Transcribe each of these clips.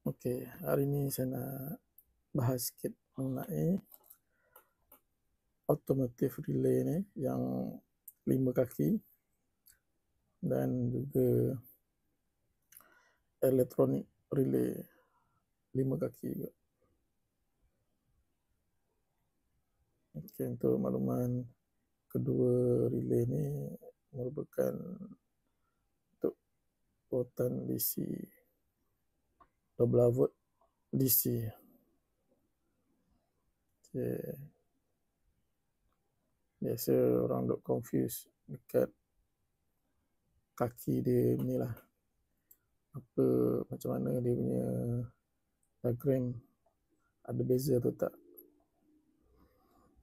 Okey, hari ni saya nak bahas sikit mengenai automotive relay ni yang 5 kaki dan juga electronic relay 5 kaki juga. Okey, untuk makluman, kedua relay ni merupakan untuk urutan DC 12 volt DC. Okey, biasa orang duk confuse dekat kaki dia ni lah, apa macam mana dia punya diagram, ada beza atau tak.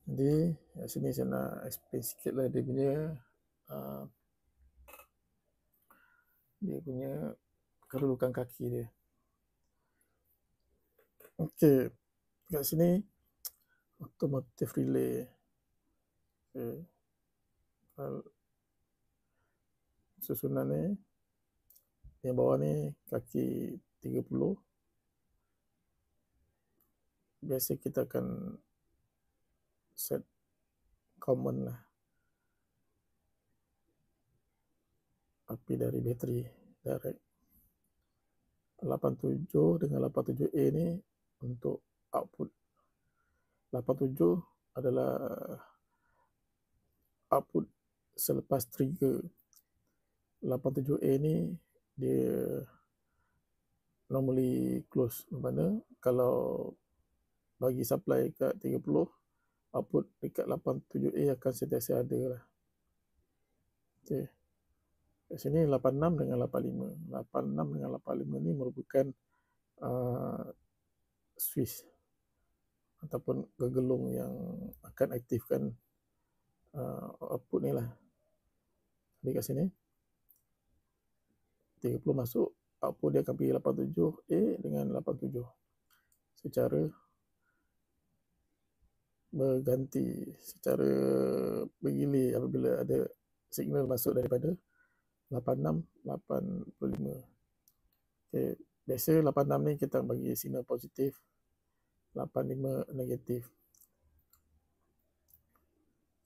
Jadi kat sini saya nak explain sikit lah dia punya kedudukan kaki dia. Okey, kat sini automotive relay. Okay. Susunan ni, yang bawah ni kaki 30. Biasa kita akan set common lah, api dari bateri direct. 87 dengan 87A ni untuk output. 87 adalah output selepas trigger. 87A ni dia normally close, mana kalau bagi supply kat 30, output dekat 87A akan sentiasa ada lah. Okay. Kat sini 86 dengan 85. 86 dengan 85 ni merupakan switch ataupun gegelung yang akan aktifkan output ni lah. Jadi kat sini 30 masuk, output dia akan pergi 87A dengan 87 secara berganti, secara bergilir apabila ada signal masuk daripada 86, 85. Okay. Biasa 86 ni kita bagi signal positif, 85 negatif.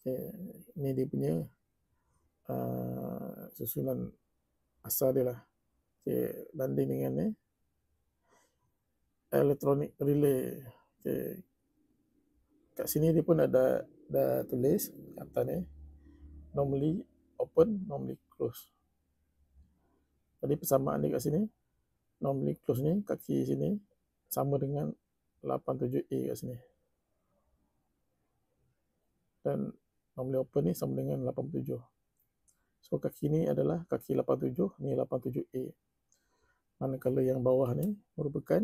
Okay. Ini dia punya susunan asal dia lah. Okay. Banding dengan ni electronic relay. Okay. Kat sini dia pun ada dah tulis kata ni, normally open, normally close. Jadi persamaan dia kat sini, normally close ni kaki sini sama dengan 87A kat sini, dan normally open ni sama dengan 87. So kaki ni adalah kaki 87, ni 87A. Manakala yang bawah ni merupakan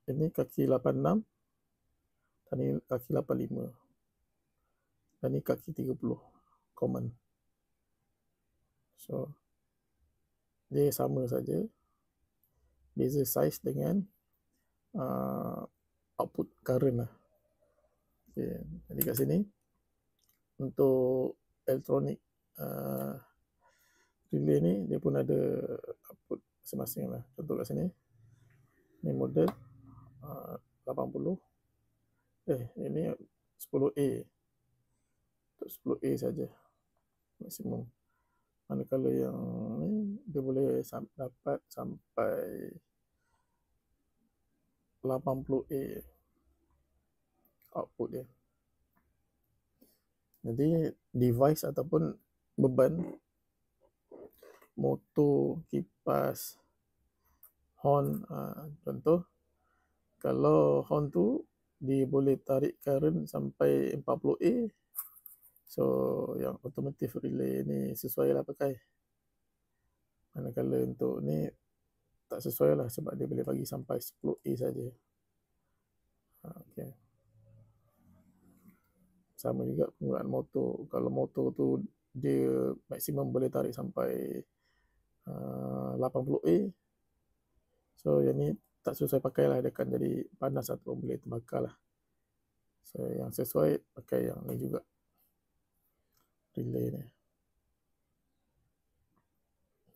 ini kaki 86 dan ini kaki 85 dan ini kaki 30 common. So dia sama saja, beza size dengan output current lah. Okay. Jadi kat sini untuk elektronik relay ni dia pun ada output masing-masing lah. Contoh kat sini ni model 80, ini 10A, untuk 10A saja maksimum. Manakala yang ni dia boleh dapat sampai 80A output dia. Jadi device ataupun beban, motor, kipas, horn, contoh kalau horn tu dia boleh tarik current sampai 40A, so yang automotive relay ni sesuai lah pakai. Manakala untuk ni tak sesuai lah, sebab dia boleh bagi sampai 10A saja. Okay. Sama juga penggunaan motor. Kalau motor tu dia maksimum boleh tarik sampai 80A, so yang ni tak sesuai pakai lah, dia akan jadi panas atau boleh terbakar lah. So yang sesuai pakai yang ni juga, relay ni.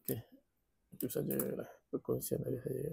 Okay. Itu sajalah perkongsian dari saya.